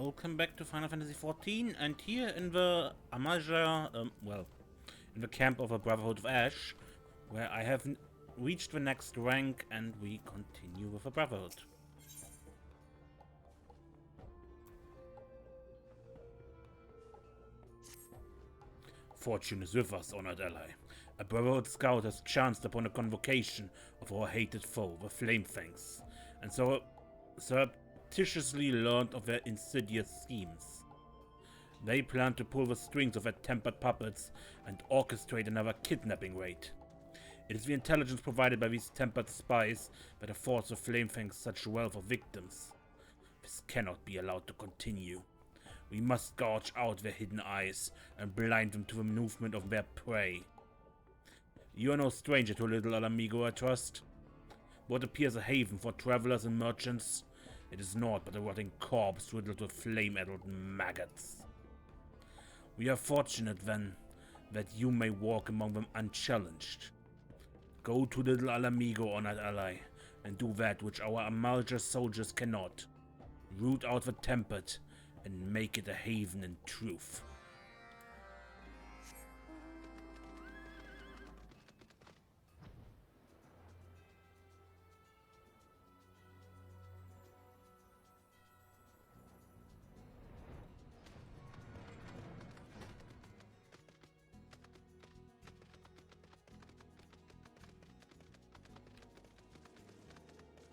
Welcome back to Final Fantasy XIV, and here in the Amalja, in the camp of the Brotherhood of Ash, where I have reached the next rank and we continue with the Brotherhood. Fortune is with us, honored ally. A Brotherhood scout has chanced upon a convocation of our hated foe, the Flamefangs, and so surreptitiously learned of their insidious schemes. They plan to pull the strings of their tempered puppets and orchestrate another kidnapping raid. It is the intelligence provided by these tempered spies that affords the Flamefangs such wealth of victims. This cannot be allowed to continue. We must gouge out their hidden eyes and blind them to the movement of their prey. You are no stranger to Little Ala Mhigo, I trust. What appears a haven for travelers and merchants, it is naught but a rotting corpse riddled with flame-addled maggots. We are fortunate, then, that you may walk among them unchallenged. Go to Little Ala Mhigo, honored ally, and do that which our Amalja soldiers cannot. Root out the tempered, and make it a haven in truth.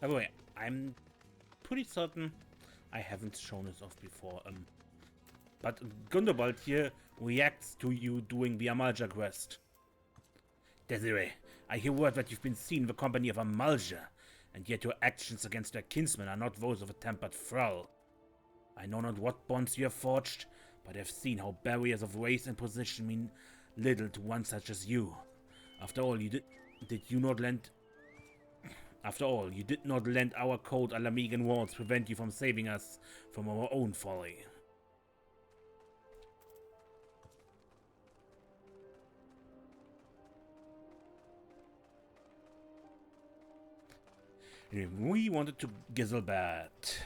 By the way, I'm pretty certain I haven't shown this off before, but Gundobald here reacts to you doing the Amalja quest. Desiree, I hear word that you've been seen in the company of Amalja, and yet your actions against their kinsmen are not those of a tempered thrall. I know not what bonds you have forged, but I've seen how barriers of race and position mean little to one such as you. After all, you did not lend our cold Ala Mhigan walls prevent you from saving us from our own folly. We wanted to Gizelbat.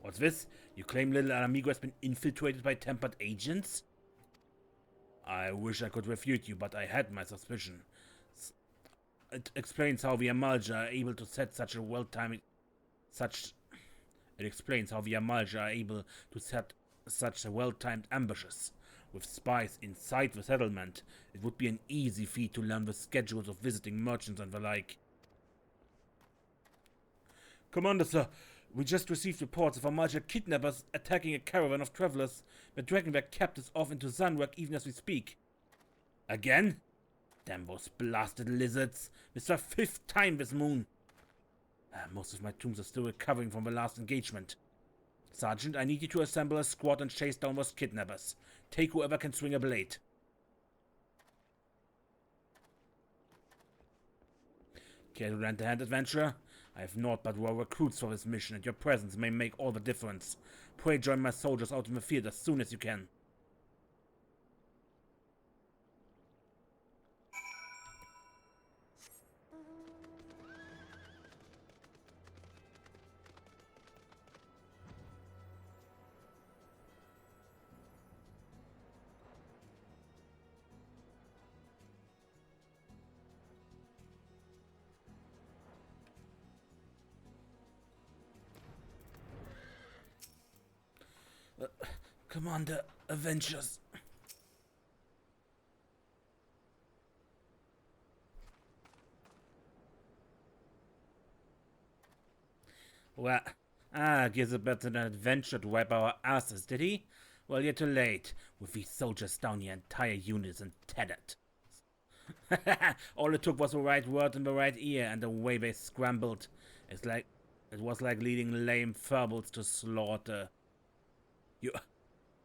What's this? You claim Little Ala Mhigo has been infiltrated by tempered agents? I wish I could refute you, but I had my suspicion. It explains how the Amalja are able to set such a well-timed ambushes. With spies inside the settlement, it would be an easy feat to learn the schedules of visiting merchants and the like. Commander, sir, we just received reports of Amalja kidnappers attacking a caravan of travelers. They're dragging their captives off into Zanrak even as we speak. Again? Damn those blasted lizards. It's the 5th time this moon. Most of my troops are still recovering from the last engagement. Sergeant, I need you to assemble a squad and chase down those kidnappers. Take whoever can swing a blade. Care to lend a hand, adventurer? I have naught but raw recruits for this mission, and your presence may make all the difference. Pray join my soldiers out in the field as soon as you can. Commander, Avengers. Well, gives a better than adventure to wipe our asses, did he? Well, you're too late. With these soldiers down, your entire unit is untethered. All it took was the right word in the right ear, and the way they scrambled. It was like leading lame furbles to slaughter.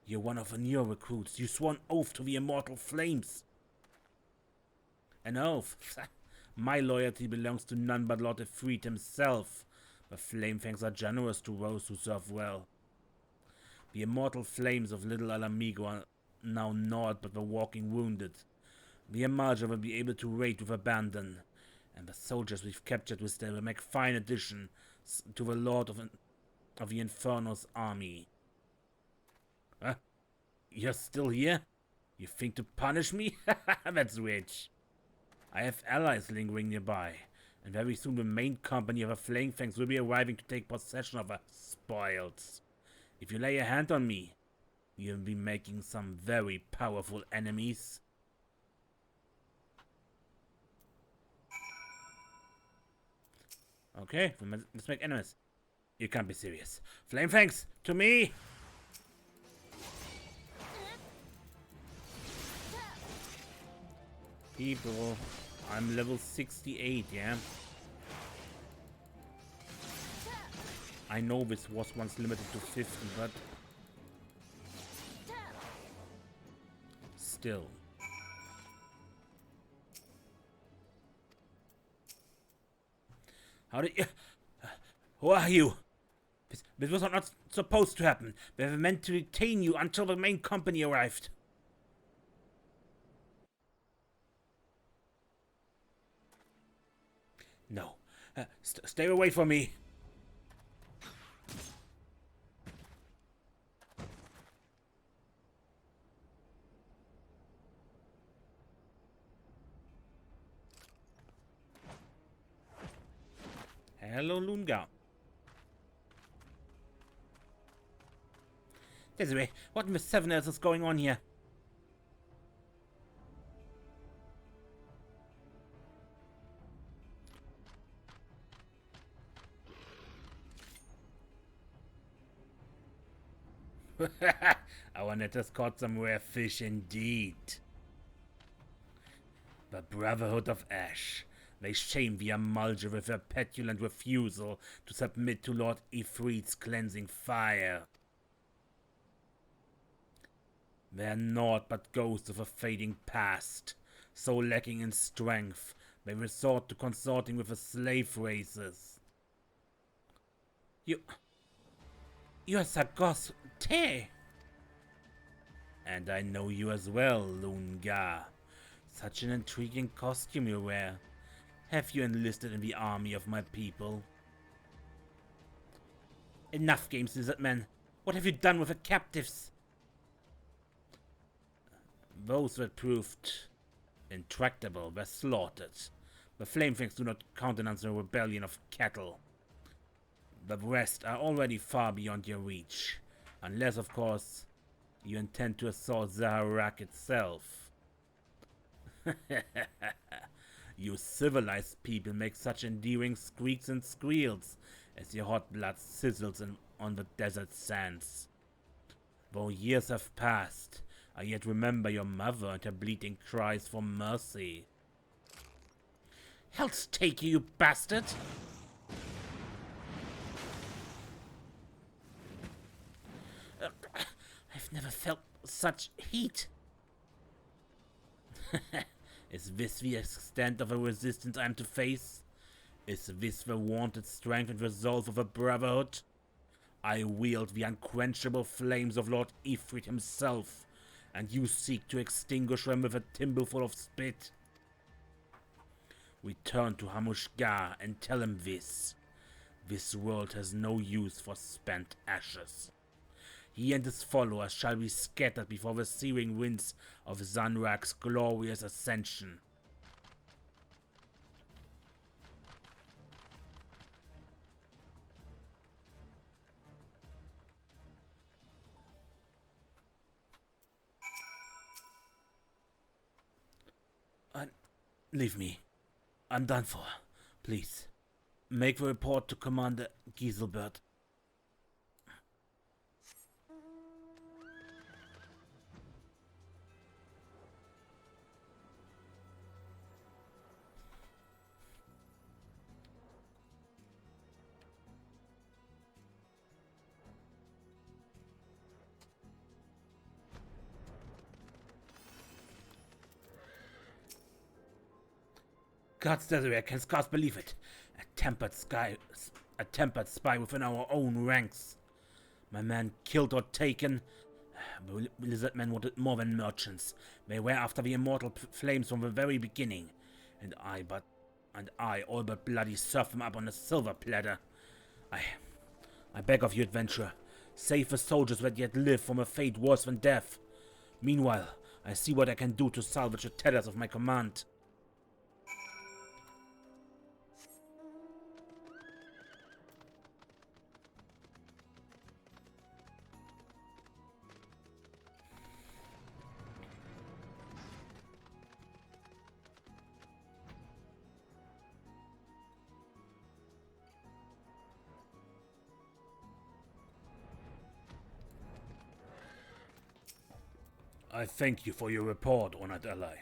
You're one of the newer recruits. You swore an oath to the immortal flames. An oath? My loyalty belongs to none but Lord Efreet himself. The Flamefangs are generous to those who serve well. The immortal flames of Little Ala Mhigo are now naught but the walking wounded. The Amalja will be able to raid with abandon, And the soldiers we've captured with them will make fine addition to the Lord of the Inferno's army. Huh? You're still here? You think to punish me? That's rich. I have allies lingering nearby, and very soon the main company of the Flamefangs will be arriving to take possession of the spoils. If you lay a hand on me, you'll be making some very powerful enemies. Okay, let's make enemies. You can't be serious. Flamefangs, to me! People, I'm level 68, yeah? I know this was once limited to 50, but still. How did you... Who are you? This was not supposed to happen. They were meant to retain you until the main company arrived. No. Stay away from me. Hello, Lunga. Desiree, what in the seven else is going on here? Our net has caught some rare fish indeed. The Brotherhood of Ash. They shame the Amalja with their petulant refusal to submit to Lord Ifrit's cleansing fire. They're naught but ghosts of a fading past, so lacking in strength, they resort to consorting with the slave races. You're Sagos Te! And I know you as well, Lunga. Such an intriguing costume you wear. Have you enlisted in the army of my people? Enough games, Lizardman. What have you done with the captives? Those that proved intractable were slaughtered. The Flamefangs do not countenance a rebellion of cattle. The rest are already far beyond your reach. Unless, of course, you intend to assault Zaharak itself. You civilized people make such endearing squeaks and squeals as your hot blood sizzles on the desert sands. Though years have passed, I yet remember your mother and her bleating cries for mercy. Hell's take you, you bastard! I've never felt such heat. Is this the extent of the resistance I am to face? Is this the wanted strength and resolve of a brotherhood? I wield the unquenchable flames of Lord Ifrit himself, and you seek to extinguish them with a thimbleful of spit. Return to Hamushgar and tell him this. This world has no use for spent ashes. He and his followers shall be scattered before the searing winds of Zanrak's glorious ascension. Leave me. I'm done for. Please, make the report to Commander Giselbert. God's desert, I can scarce believe it. A tempered spy within our own ranks. My man killed or taken. The lizard men wanted more than merchants. They were after the immortal flames from the very beginning. And I but and I all but bloody serve him up on a silver platter. I beg of you, adventurer, save the soldiers that yet live from a fate worse than death. Meanwhile, I see what I can do to salvage the tethers of my command. I thank you for your report, honored ally.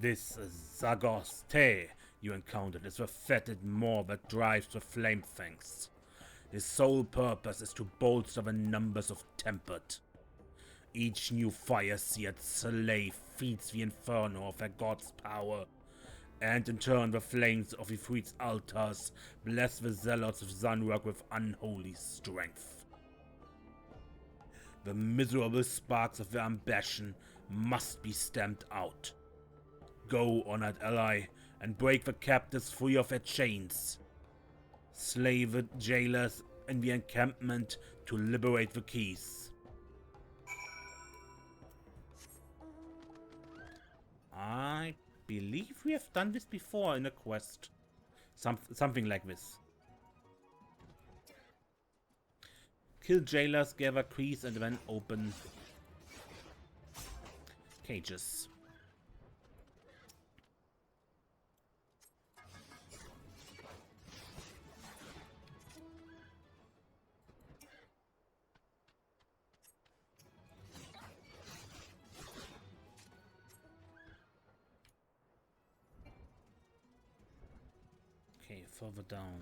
This Zagos Te you encountered is the fetid maw that drives the Flamefangs. His sole purpose is to bolster the numbers of Tempered. Each new fire-seared slave feeds the inferno of their god's power, and in turn the flames of Ifrit's altars bless the zealots of Zanrak with unholy strength. The miserable sparks of their ambition must be stamped out. Go, honored ally, and break the captives free of their chains. Slay the jailers in the encampment to liberate the keys. I believe we have done this before in a quest. Something like this. Kill jailers, gather keys, and then open cages. Okay, further down.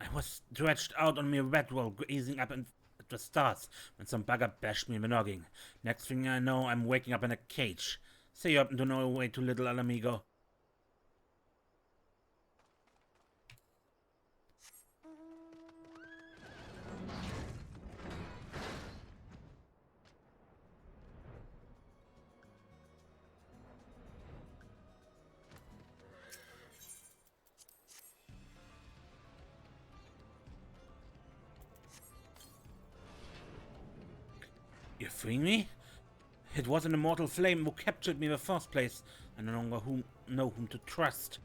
I was stretched out on my red wall, gazing up at the stars, when some bugger bashed me in the noggin. Next thing I know, I'm waking up in a cage. Say you happen to know a way to Little Ala Mhigo. You freeing me? It was an immortal flame who captured me in the first place. I no longer know whom to trust.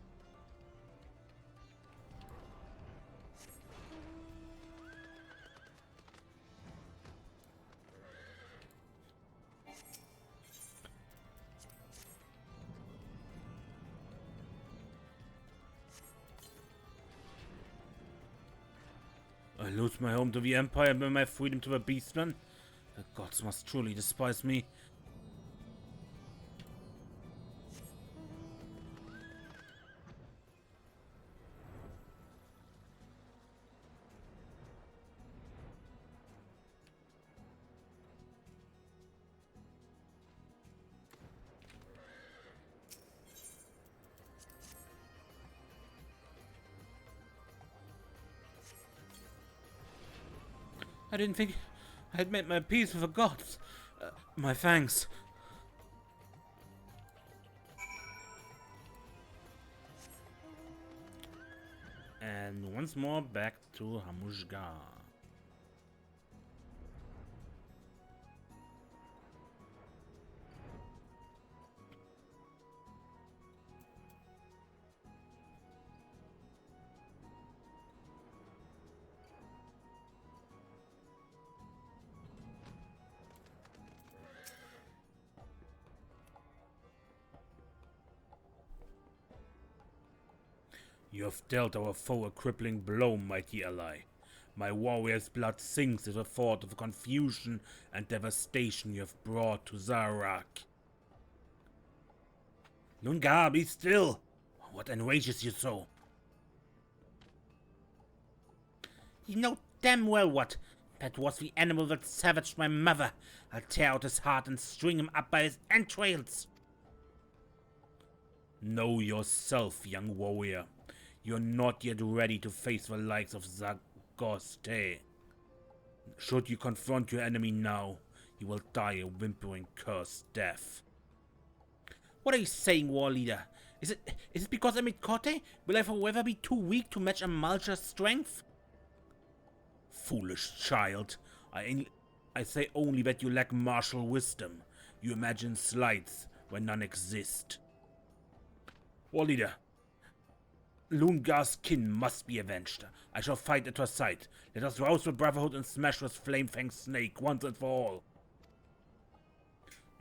I lose my home to the Empire and my freedom to the Beastmen? The gods must truly despise me. I didn't think I had made my peace with the gods. My thanks. And once more back to Amalja. You have dealt our foe a crippling blow, mighty ally. My warrior's blood sinks at the thought of the confusion and devastation you have brought to Zarak. Lungar, be still! What enrages you so? You know damn well what. That was the animal that savaged my mother. I'll tear out his heart and string him up by his entrails. Know yourself, young warrior. You're not yet ready to face the likes of Zagoste. Should you confront your enemy now, you will die a whimpering, cursed death. What are you saying, war leader? Is it because I'm Kote? Will I forever be too weak to match Amalja's strength? Foolish child. I say only that you lack martial wisdom. You imagine sleights where none exist. War leader, Lungar's kin must be avenged. I shall fight at her side. Let us rouse the Brotherhood and smash this Flamefang snake once and for all.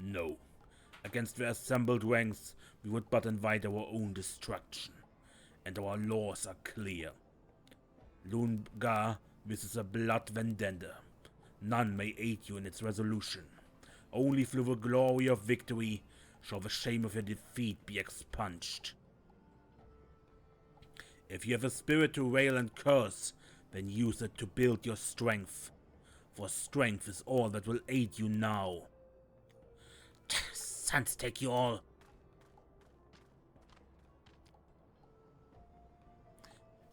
No. Against the assembled ranks, we would but invite our own destruction. And our laws are clear. Lungar wishes a blood vendetta. None may aid you in its resolution. Only through the glory of victory shall the shame of your defeat be expunged. If you have a spirit to rail and curse, then use it to build your strength. For strength is all that will aid you now. Suns take you all.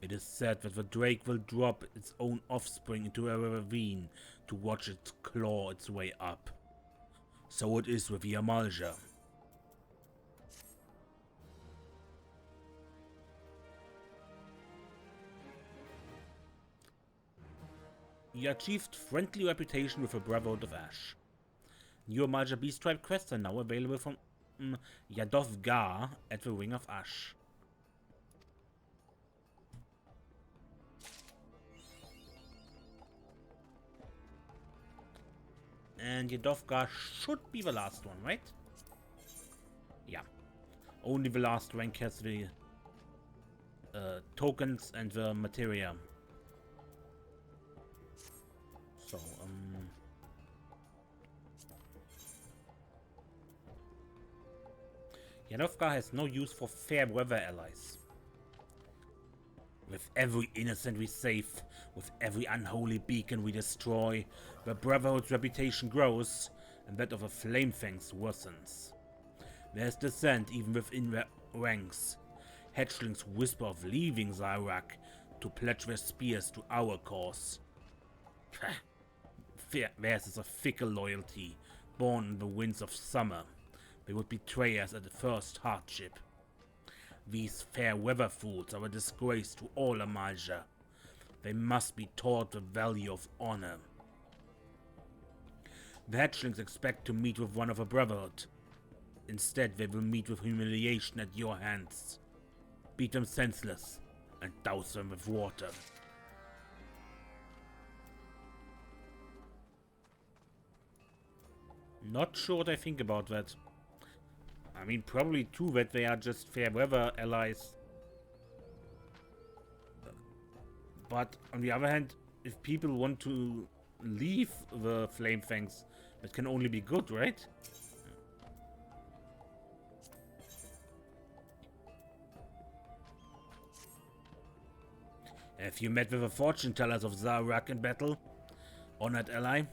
It is said that the drake will drop its own offspring into a ravine to watch it claw its way up. So it is with the Amalja. You achieved friendly reputation with the Brotherhood of Ash. New Amalja Beast-Tribe quests are now available from Yadov-Gar at the Ring of Ash. And Yadov-Gar should be the last one, right? Yeah. Only the last rank has the tokens and the materia. So, Yadov-Gar has no use for fair weather allies. With every innocent we save, with every unholy beacon we destroy, the Brotherhood's reputation grows, and that of the Flamefangs worsens. There's dissent even within their ranks. Hatchlings whisper of leaving Zarak to pledge their spears to our cause. Theirs is a fickle loyalty, born in the winds of summer. They would betray us at the first hardship. These fair weather fools are a disgrace to all Amalja. They must be taught the value of honor. The hatchlings expect to meet with one of a Brotherhood. Instead, they will meet with humiliation at your hands. Beat them senseless and douse them with water. Not sure what I think about that. I mean, probably too that they are just fair weather allies. But on the other hand, if people want to leave the Flamefangs, that can only be good, right? Have you met with the fortune tellers of Zarak in battle? Honored ally?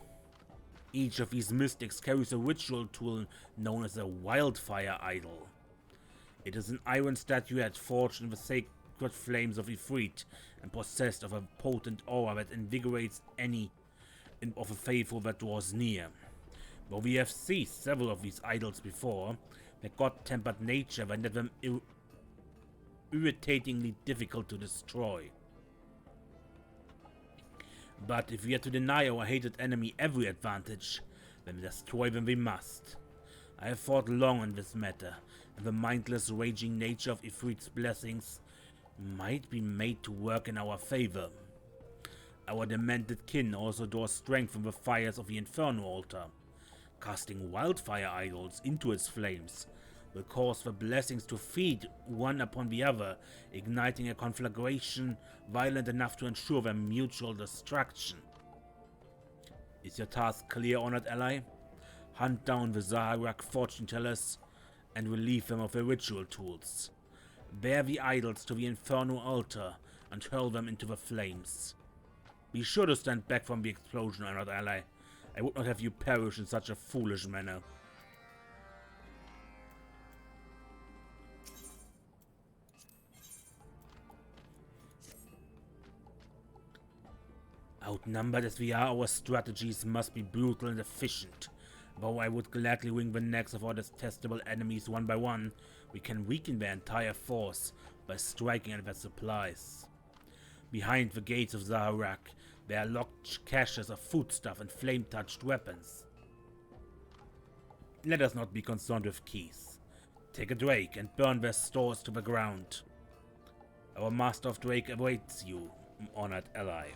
Each of these mystics carries a ritual tool known as a wildfire idol. It is an iron statuette forged in the sacred flames of Ifrit and possessed of a potent aura that invigorates any of the faithful that draws near. Though we have seized several of these idols before, their god-tempered nature rendered them irritatingly difficult to destroy. But if we are to deny our hated enemy every advantage, then destroy them we must. I have thought long on this matter, and the mindless raging nature of Ifrit's blessings might be made to work in our favor. Our demented kin also draws strength from the fires of the Inferno altar. Casting wildfire idols into its flames will cause the blessings to feed one upon the other, igniting a conflagration violent enough to ensure their mutual destruction. Is your task clear, honored ally? Hunt down the Zarak fortune tellers and relieve them of their ritual tools. Bear the idols to the Inferno altar and hurl them into the flames. Be sure to stand back from the explosion, honored ally. I would not have you perish in such a foolish manner. Outnumbered as we are, our strategies must be brutal and efficient. Though I would gladly wring the necks of our detestable enemies one by one, we can weaken their entire force by striking at their supplies. Behind the gates of Zaharak, there are locked caches of foodstuff and flame-touched weapons. Let us not be concerned with keys. Take a Drake and burn their stores to the ground. Our Master of Drake awaits you, honored ally.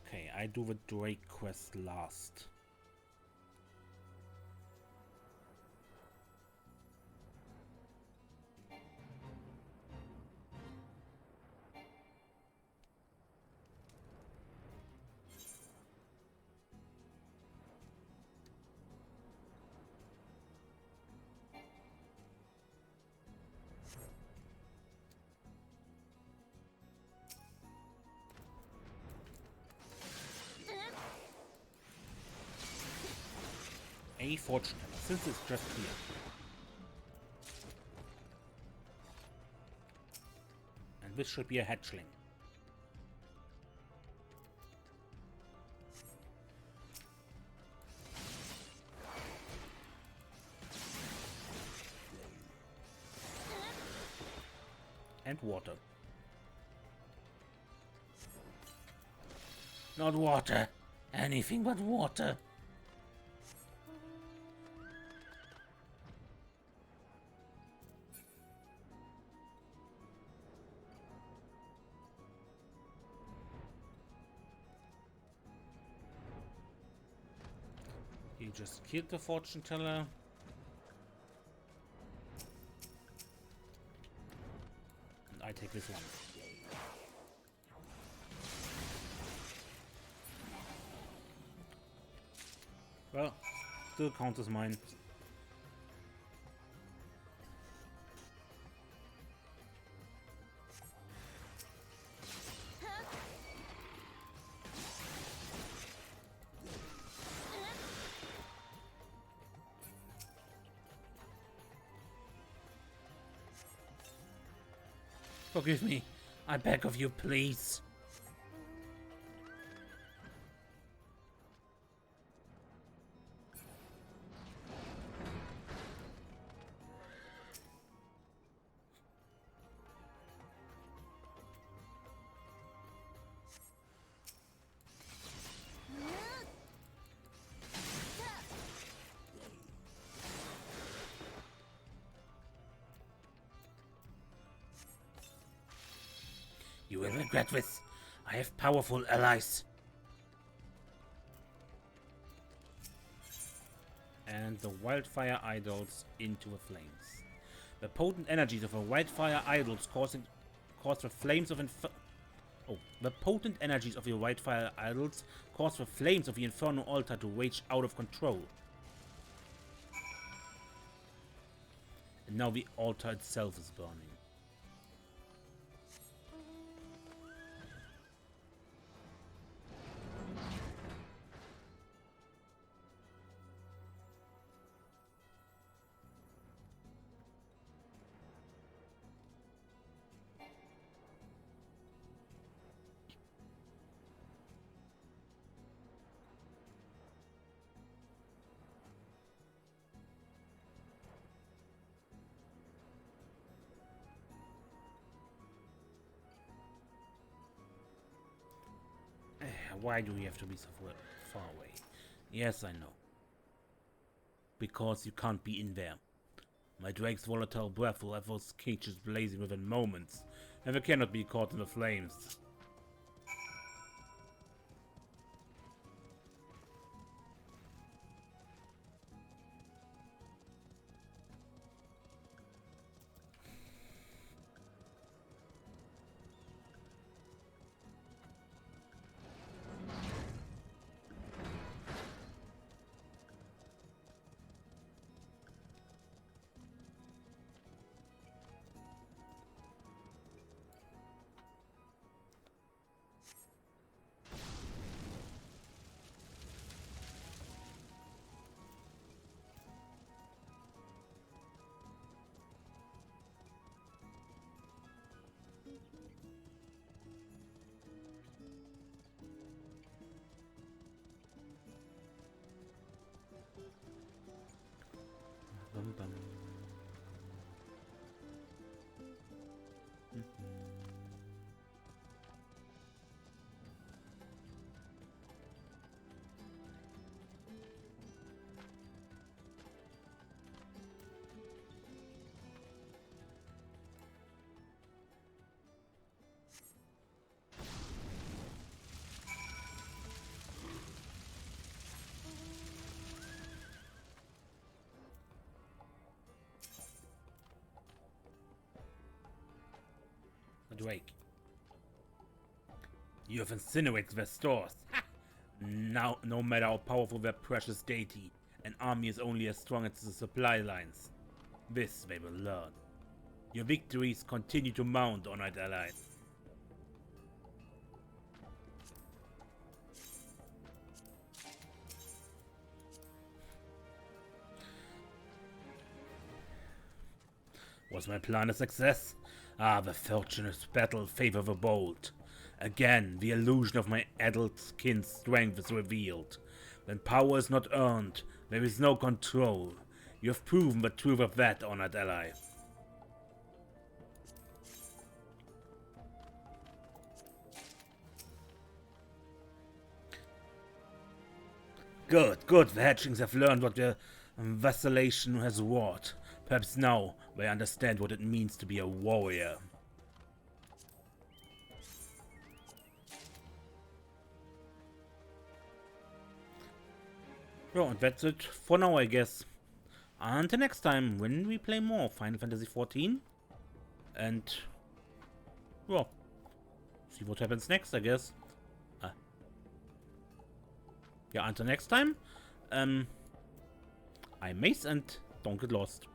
Okay, I do the Drake quest last. A fortune teller, since it's just here. And this should be a hatchling. And water. Not water. Anything but water. He just killed the fortune teller. And I take this one. Well, still counts as mine. Forgive me. I beg of you, please. You will regret this. I have powerful allies. And the wildfire idols into the flames. The potent energies of the wildfire idols cause the flames of the potent energies of the wildfire idols cause the flames of the Inferno altar to rage out of control. And now the altar itself is burning. Why do we have to be so far away? Yes, I know. Because you can't be in there. My Drake's volatile breath will have those cages blazing within moments, and they cannot be caught in the flames. bum. Drake. You have incinerated their stores. Ha! Now, no matter how powerful their precious deity, an army is only as strong as the supply lines. This they will learn. Your victories continue to mount, honored allies. Was my plan a success? Ah, the fortunate battle favor the bold. Again, the illusion of my adult skin's strength is revealed. When power is not earned, there is no control. You have proven the truth of that, honored ally. Good, good. The hatchlings have learned what their vacillation has wrought. Perhaps now they understand what it means to be a warrior. Well, and that's it for now, I guess. Until next time, when we play more Final Fantasy XIV. And, well, see what happens next, I guess. Yeah, until next time, I'm Mace, and don't get lost.